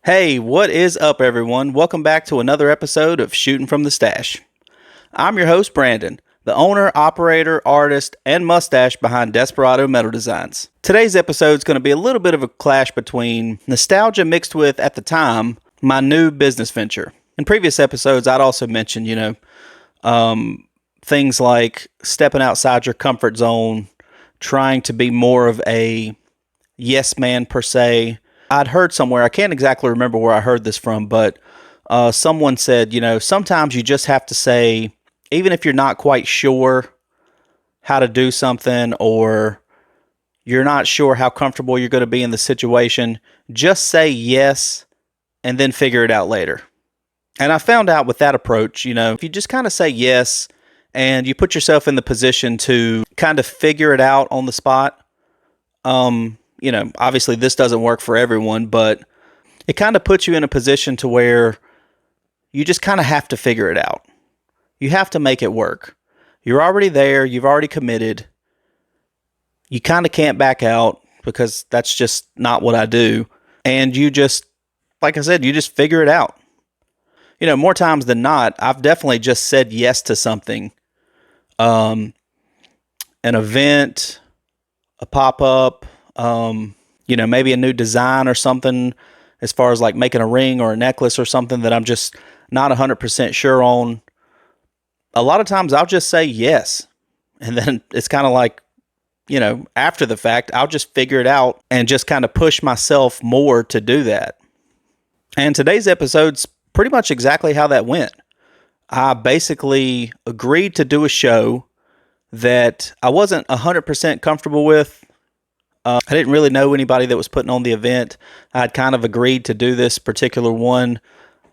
Hey, what is up, everyone? Welcome back to another episode of Shootin' from the Stache. I'm your host, Brandon, the owner, operator, artist, and mustache behind Desperado Metal Designs. Today's episode is going to be a little bit of a clash between nostalgia mixed with, at the time, my new business venture. In previous episodes, I'd also mentioned, things like stepping outside your comfort zone, trying to be more of a yes man per se. I'd heard somewhere, I can't exactly remember where I heard this from, but someone said, sometimes you just have to say, even if you're not quite sure how to do something or you're not sure how comfortable you're going to be in the situation, just say yes and then figure it out later. And I found out with that approach, if you just kind of say yes and you put yourself in the position to kind of figure it out on the spot, obviously this doesn't work for everyone, but it kind of puts you in a position to where you just kind of have to figure it out. You have to make it work. You're already there. You've already committed. You kind of can't back out because that's just not what I do. And you just, like I said, you just figure it out. More times than not, I've definitely just said yes to something. An event, a pop-up, maybe a new design or something as far as like making a ring or a necklace or something that I'm just not 100% sure on. A lot of times I'll just say yes. And then it's kind of like, after the fact, I'll just figure it out and just kind of push myself more to do that. And today's episode's pretty much exactly how that went. I basically agreed to do a show that I wasn't 100% comfortable with. I didn't really know anybody that was putting on the event. I'd kind of agreed to do this particular one,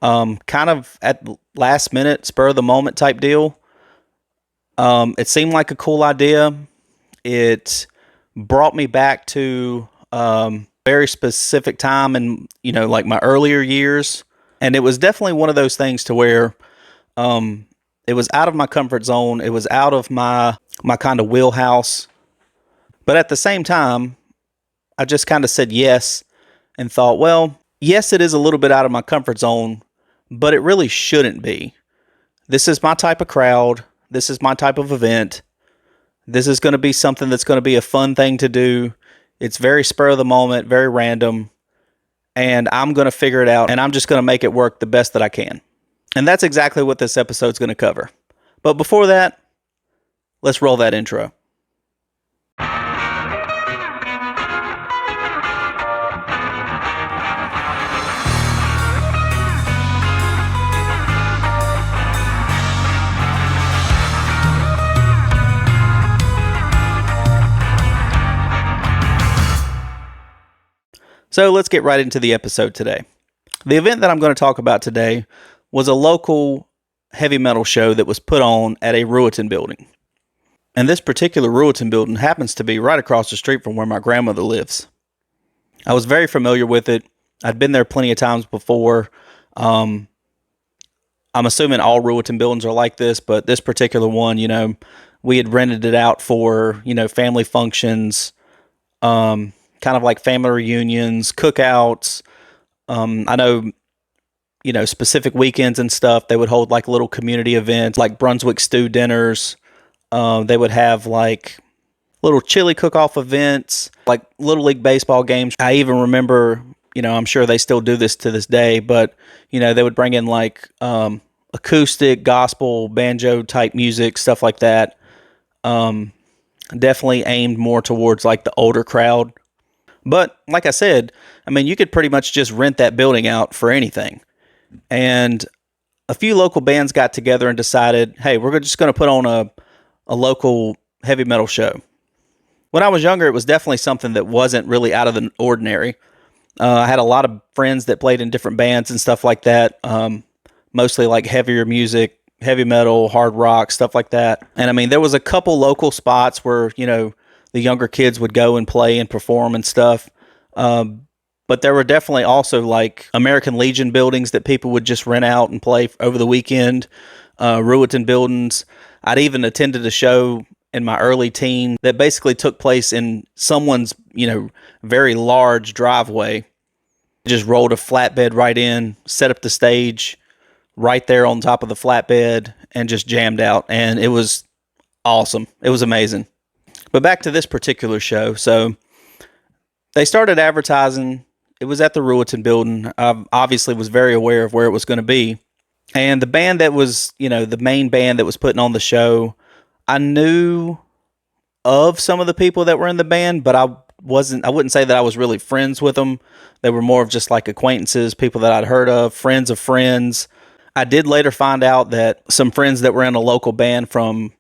kind of at last minute, spur of the moment type deal. It seemed like a cool idea. It brought me back to very specific time in, like my earlier years. And it was definitely one of those things to where it was out of my comfort zone. It was out of my kind of wheelhouse. But at the same time, I just kind of said yes and thought, well, yes, it is a little bit out of my comfort zone, but it really shouldn't be. This is my type of crowd. This is my type of event. This is going to be something that's going to be a fun thing to do. It's very spur of the moment, very random, and I'm going to figure it out, and I'm just going to make it work the best that I can. And that's exactly what this episode's going to cover. But before that, let's roll that intro. So let's get right into the episode today. The event that I'm going to talk about today was a local heavy metal show that was put on at a Shootin building. And this particular Shootin building happens to be right across the street from where my grandmother lives. I was very familiar with it. I'd been there plenty of times before. I'm assuming all Shootin buildings are like this, but this particular one, we had rented it out for, family functions, kind of like family reunions, cookouts. I know, specific weekends and stuff, they would hold like little community events, like Brunswick stew dinners. They would have like little chili cook-off events, like Little League baseball games. I even remember, I'm sure they still do this to this day, but, they would bring in like acoustic, gospel, banjo type music, stuff like that. Definitely aimed more towards like the older crowd. But like I said, you could pretty much just rent that building out for anything. And a few local bands got together and decided, hey, we're just going to put on a local heavy metal show. When I was younger, it was definitely something that wasn't really out of the ordinary. I had a lot of friends that played in different bands and stuff like that, mostly like heavier music, heavy metal, hard rock, stuff like that. And there was a couple local spots where, the younger kids would go and play and perform and stuff. But there were definitely also like American Legion buildings that people would just rent out and play over the weekend. Shootin buildings. I'd even attended a show in my early teen that basically took place in someone's, very large driveway. Just rolled a flatbed right in, set up the stage right there on top of the flatbed, and just jammed out. And it was awesome. It was amazing. But back to this particular show. So they started advertising. It was at the Rueton building. I obviously was very aware of where it was going to be. And the band that was, the main band that was putting on the show, I knew of some of the people that were in the band, but I wouldn't say that I was really friends with them. They were more of just like acquaintances, people that I'd heard of, friends of friends. I did later find out that some friends that were in a local band from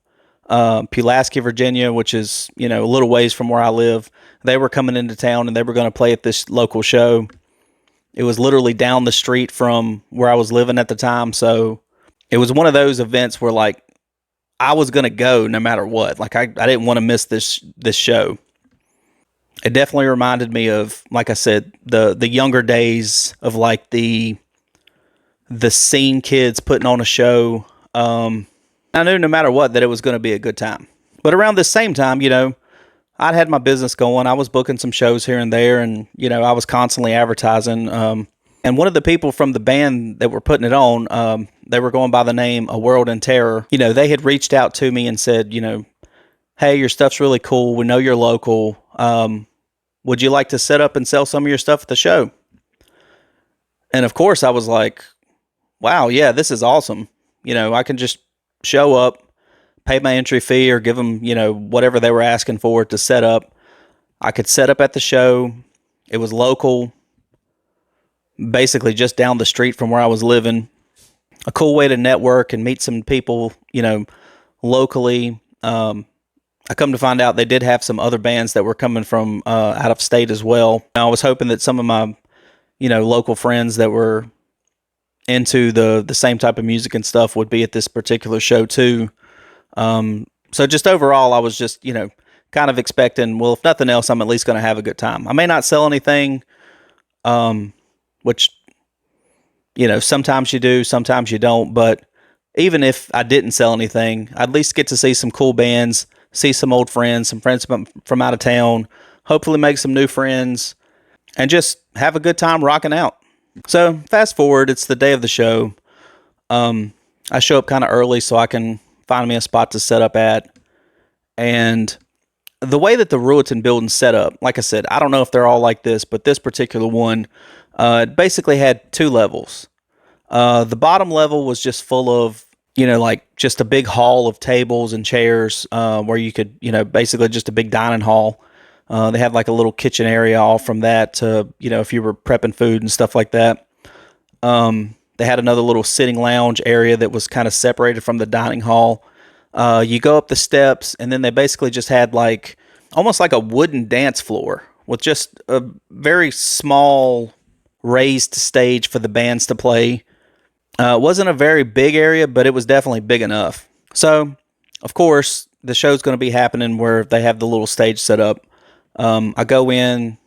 Pulaski, Virginia, which is, a little ways from where I live, they were coming into town and they were going to play at this local show. It was literally down the street from where I was living at the time. So it was one of those events where like I was going to go no matter what. Like I didn't want to miss this show. It definitely reminded me of, like I said, the younger days of like the scene kids putting on a show. I knew no matter what that it was going to be a good time. But around this same time, I'd had my business going. I was booking some shows here and there, and I was constantly advertising. And one of the people from the band that were putting it on, they were going by the name A World in Terror. They had reached out to me and said, hey, your stuff's really cool. We know you're local. Would you like to set up and sell some of your stuff at the show? And of course, I was like, wow, yeah, this is awesome. I can just show up, pay my entry fee, or give them, whatever they were asking for to set up. I could set up at the show. It was local, basically just down the street from where I was living. A cool way to network and meet some people, locally. I come to find out they did have some other bands that were coming from out of state as well. I was hoping that some of my, local friends that were into the same type of music and stuff would be at this particular show too. So just overall, I was just, kind of expecting, well, if nothing else, I'm at least going to have a good time. I may not sell anything, which, sometimes you do, sometimes you don't. But even if I didn't sell anything, I'd at least get to see some cool bands, see some old friends, some friends from out of town, hopefully make some new friends, and just have a good time rocking out. So fast forward, it's the day of the show. I show up kind of early so I can find me a spot to set up at. And the way that the Rueton building's set up, like I said, I don't know if they're all like this, but this particular one, it basically had two levels. The bottom level was just full of, like just a big hall of tables and chairs, where you could, basically just a big dining hall. They had like a little kitchen area all from that to, if you were prepping food and stuff like that. They had another little sitting lounge area that was kind of separated from the dining hall. You go up the steps, and then they basically just had like almost like a wooden dance floor with just a very small raised stage for the bands to play. It wasn't a very big area, but it was definitely big enough. So, of course, the show's going to be happening where they have the little stage set up. I go in,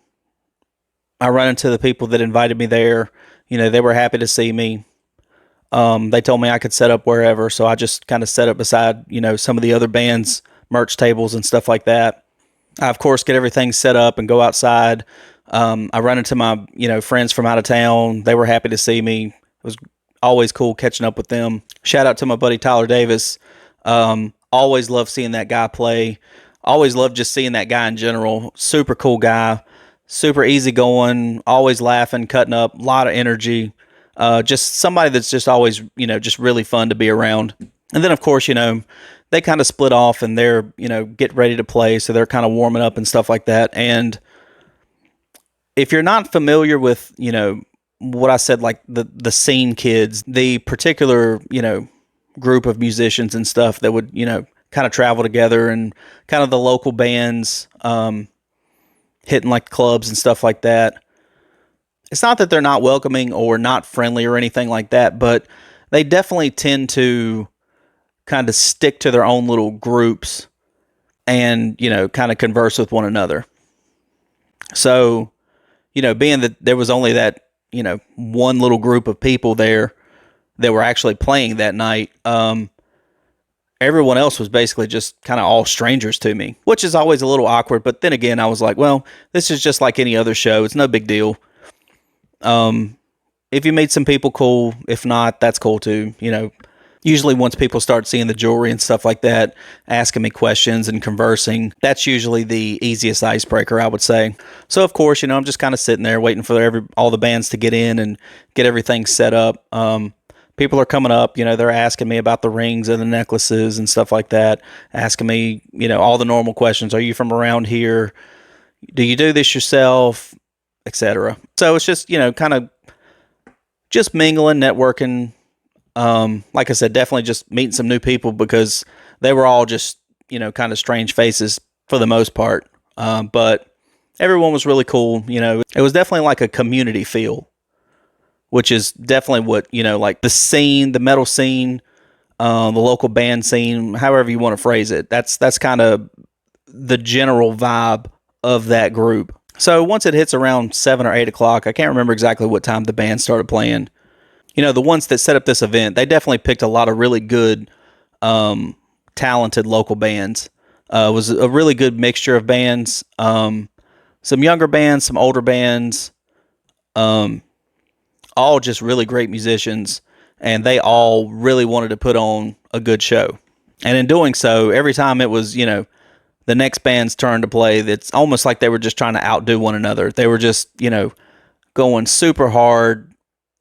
I run into the people that invited me there. They were happy to see me. They told me I could set up wherever, so I just kind of set up beside, some of the other bands' merch tables and stuff like that. I, of course, get everything set up and go outside. I run into my, friends from out of town. They were happy to see me. It was always cool catching up with them. Shout out to my buddy Tyler Davis. Always loved seeing that guy play. Always loved just seeing that guy in general. Super cool guy. Super easygoing. Always laughing, cutting up. A lot of energy. Just somebody that's just always, just really fun to be around. And then, of course, they kind of split off and they're, getting ready to play. So they're kind of warming up and stuff like that. And if you're not familiar with, what I said, like the scene kids, the particular, group of musicians and stuff that would, kind of travel together, and kind of the local bands, hitting like clubs and stuff like that. It's not that they're not welcoming or not friendly or anything like that, but they definitely tend to kind of stick to their own little groups and, kind of converse with one another. So, being that there was only that, one little group of people there that were actually playing that night, everyone else was basically just kind of all strangers to me, which is always a little awkward. But then again, I was like, well, this is just like any other show. It's no big deal. If you meet some people, cool. If not, that's cool too. Usually once people start seeing the jewelry and stuff like that, asking me questions and conversing, that's usually the easiest icebreaker, I would say. So of course, I'm just kind of sitting there waiting for all the bands to get in and get everything set up. People are coming up, they're asking me about the rings and the necklaces and stuff like that, asking me, all the normal questions. Are you from around here? Do you do this yourself? Etc. So it's just, kind of just mingling, networking. Like I said, definitely just meeting some new people because they were all just, kind of strange faces for the most part. But everyone was really cool. It was definitely like a community feel, which is definitely what, like the scene, the metal scene, the local band scene, however you want to phrase it. That's kind of the general vibe of that group. So once it hits around 7 or 8 o'clock, I can't remember exactly what time the band started playing. The ones that set up this event, they definitely picked a lot of really good, talented local bands. It was a really good mixture of bands. Some younger bands, some older bands, all just really great musicians. And they all really wanted to put on a good show. And in doing so, every time it was, the next band's turn to play, it's almost like they were just trying to outdo one another. They were just, going super hard.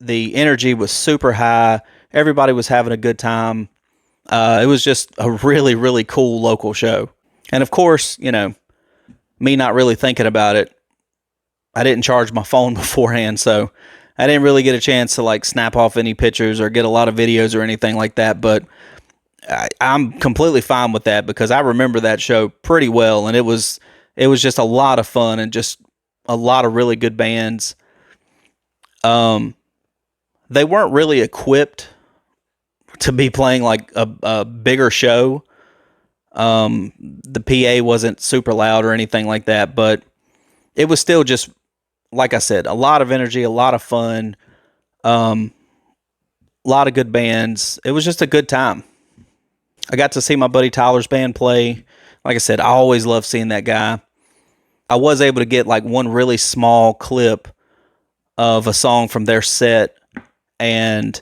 The energy was super high. Everybody was having a good time. It was just a really, really cool local show. And of course, me not really thinking about it, I didn't charge my phone beforehand, so I didn't really get a chance to like snap off any pictures or get a lot of videos or anything like that. But I'm completely fine with that because I remember that show pretty well, and it was just a lot of fun and just a lot of really good bands. They weren't really equipped to be playing like a bigger show. The PA wasn't super loud or anything like that, but it was still just, like I said, a lot of energy, a lot of fun, a lot of good bands. It was just a good time. I got to see my buddy Tyler's band play. Like I said, I always love seeing that guy. I was able to get like one really small clip of a song from their set, and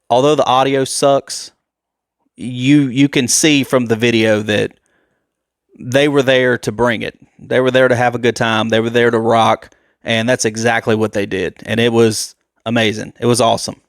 although the audio sucks, you can see from the video that they were there to bring it. They were there to have a good time. They were there to rock, and that's exactly what they did. And it was amazing. It was awesome.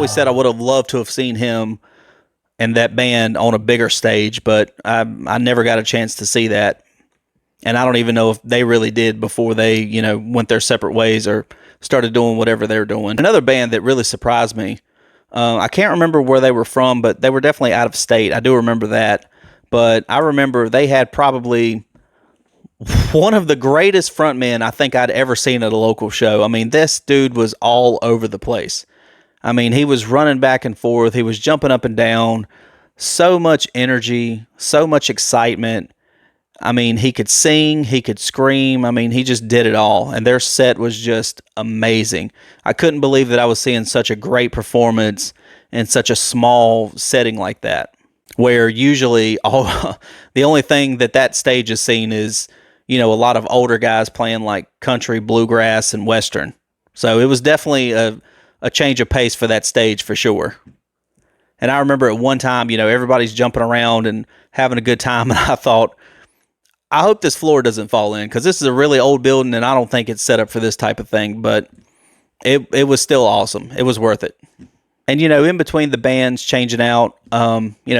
Said I would have loved to have seen him and that band on a bigger stage, but I never got a chance to see that, and I don't even know if they really did before they went their separate ways or started doing whatever they're doing. Another band that really surprised me, I can't remember where they were from, but they were definitely out of state. I do remember that, but I remember they had probably one of the greatest frontmen I think I'd ever seen at a local show. I mean, this dude was all over the place. I mean, he was running back and forth. He was jumping up and down. So much energy, so much excitement. I mean, he could sing, he could scream. I mean, he just did it all. And their set was just amazing. I couldn't believe that I was seeing such a great performance in such a small setting like that, where usually the only thing that stage is seen is, a lot of older guys playing like country, bluegrass, and Western. So it was definitely a change of pace for that stage for sure. And I remember at one time, everybody's jumping around and having a good time. And I thought, I hope this floor doesn't fall in because this is a really old building and I don't think it's set up for this type of thing. But it was still awesome. It was worth it. And, in between the bands changing out,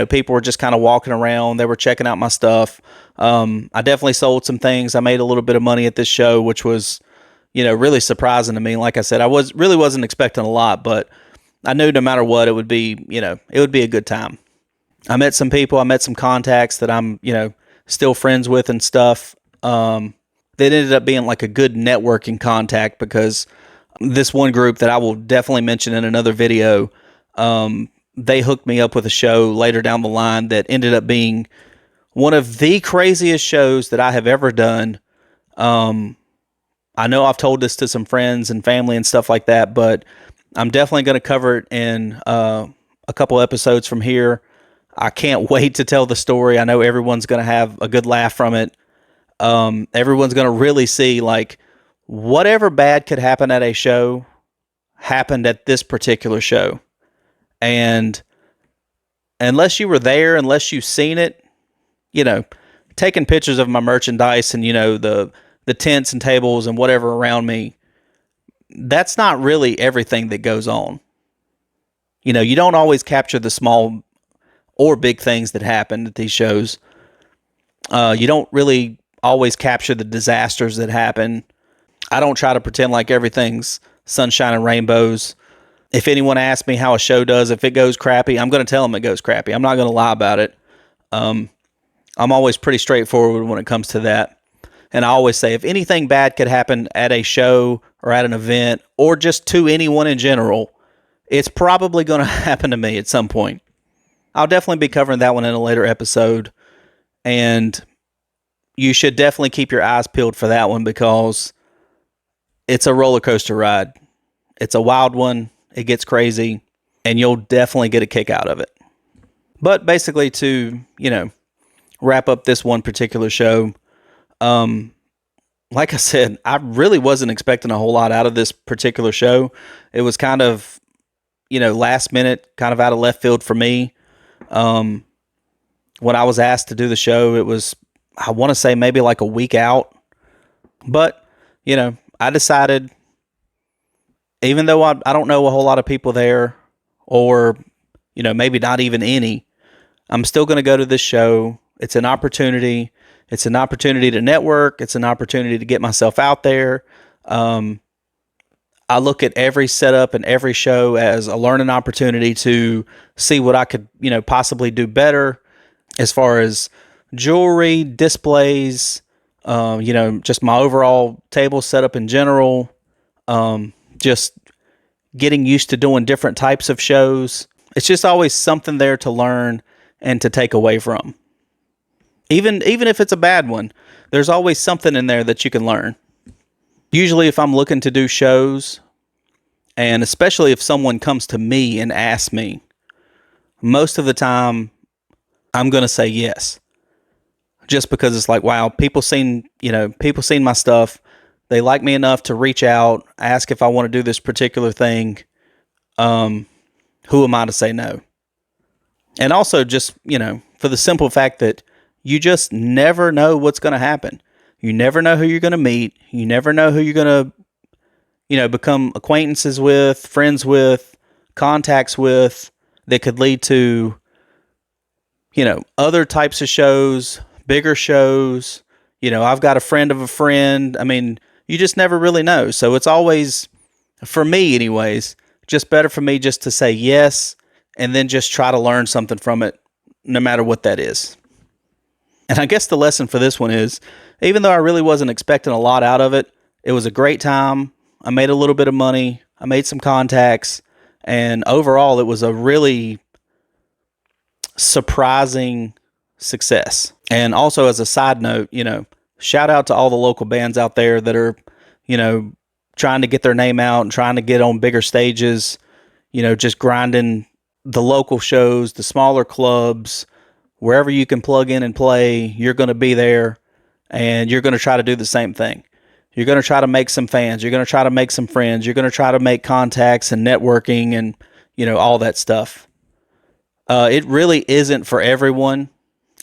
people were just kind of walking around. They were checking out my stuff. I definitely sold some things. I made a little bit of money at this show, which was, really surprising to me. Like I said, really wasn't expecting a lot, but I knew no matter what, it would be, it would be a good time. I met some people, I met some contacts that I'm, still friends with and stuff. That ended up being like a good networking contact, because this one group that I will definitely mention in another video, they hooked me up with a show later down the line that ended up being one of the craziest shows that I have ever done. I know I've told this to some friends and family and stuff like that, but I'm definitely going to cover it in a couple episodes from here. I can't wait to tell the story. I know everyone's going to have a good laugh from it. Everyone's going to really see, like, whatever bad could happen at a show happened at this particular show. And unless you were there, unless you've seen it, taking pictures of my merchandise and, the tents and tables and whatever around me, that's not really everything that goes on. You don't always capture the small or big things that happen at these shows. You don't really always capture the disasters that happen. I don't try to pretend like everything's sunshine and rainbows. If anyone asks me how a show does, if it goes crappy, I'm going to tell them it goes crappy. I'm not going to lie about it. I'm always pretty straightforward when it comes to that. And I always say, if anything bad could happen at a show or at an event or just to anyone in general, it's probably going to happen to me at some point. I'll definitely be covering that one in a later episode. And you should definitely keep your eyes peeled for that one, because it's a roller coaster ride. It's a wild one. It gets crazy, and you'll definitely get a kick out of it. But basically, to, wrap up this one particular show, like I said, I really wasn't expecting a whole lot out of this particular show. It was kind of, last minute, kind of out of left field for me. When I was asked to do the show, it was, I want to say, maybe like a week out. But, I decided, even though I don't know a whole lot of people there, or, maybe not even any, I'm still going to go to this show. It's an opportunity. It's an opportunity to network. It's an opportunity to get myself out there. I look at every setup and every show as a learning opportunity to see what I could, possibly do better as far as jewelry, displays, just my overall table setup in general, just getting used to doing different types of shows. It's just always something there to learn and to take away from. Even if it's a bad one, there's always something in there that you can learn. Usually if I'm looking to do shows, and especially if someone comes to me and asks me, most of the time I'm going to say yes. Just because it's like, wow, people seen my stuff. They like me enough to reach out, ask if I want to do this particular thing. Who am I to say no? And also just, for the simple fact that you just never know what's going to happen. You never know who you're going to meet. You never know who you're going to, become acquaintances with, friends with, contacts with, that could lead to, other types of shows, bigger shows. I've got a friend of a friend. I mean, you just never really know. So it's always, for me anyways, just better for me just to say yes, and then just try to learn something from it, no matter what that is. And I guess the lesson for this one is, even though I really wasn't expecting a lot out of it, it was a great time. I made a little bit of money. I made some contacts. And overall, it was a really surprising success. And also, as a side note, shout out to all the local bands out there that are, trying to get their name out and trying to get on bigger stages, just grinding the local shows, the smaller clubs. Wherever you can plug in and play, you're going to be there, and you're going to try to do the same thing. You're going to try to make some fans. You're going to try to make some friends. You're going to try to make contacts and networking and, all that stuff. It really isn't for everyone.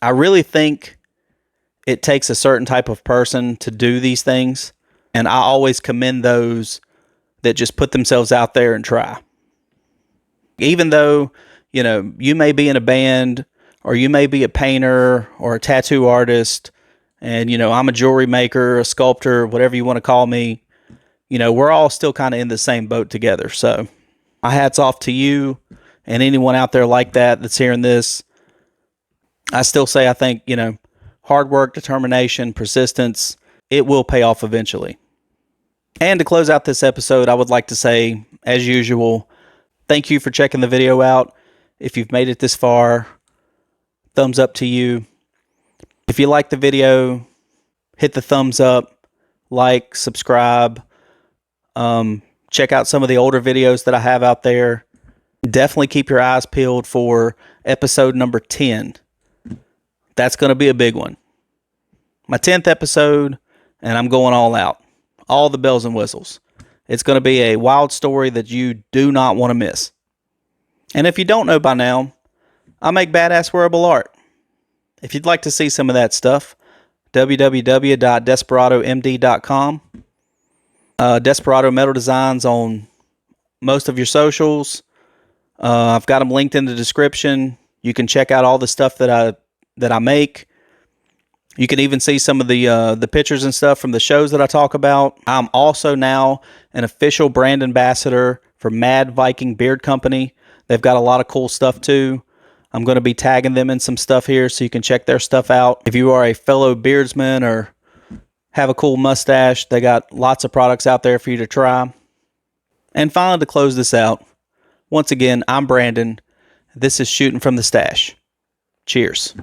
I really think it takes a certain type of person to do these things, and I always commend those that just put themselves out there and try. Even though, you may be in a band, or you may be a painter or a tattoo artist, and, I'm a jewelry maker, a sculptor, whatever you want to call me. we're all still kind of in the same boat together. So my hat's off to you and anyone out there like that's hearing this. I still say, I think, hard work, determination, persistence, it will pay off eventually. And to close out this episode, I would like to say, as usual, thank you for checking the video out. If you've made it this far, thumbs up to you. If you like the video, hit the thumbs up, like, subscribe. Check out some of the older videos that I have out there. Definitely keep your eyes peeled for episode number 10. That's going to be a big one. My 10th episode, and I'm going all out. All the bells and whistles. It's going to be a wild story that you do not want to miss. And if you don't know by now, I make badass wearable art. If you'd like to see some of that stuff, www.desperadomd.com. Desperado Metal Designs on most of your socials. I've got them linked in the description. You can check out all the stuff that I make. You can even see some of the pictures and stuff from the shows that I talk about. I'm also now an official brand ambassador for Mad Viking Beard Company. They've got a lot of cool stuff too. I'm going to be tagging them in some stuff here so you can check their stuff out. If you are a fellow beardsman or have a cool mustache, they got lots of products out there for you to try. And finally, to close this out, once again, I'm Brandon. This is Shootin' from the Stache. Cheers.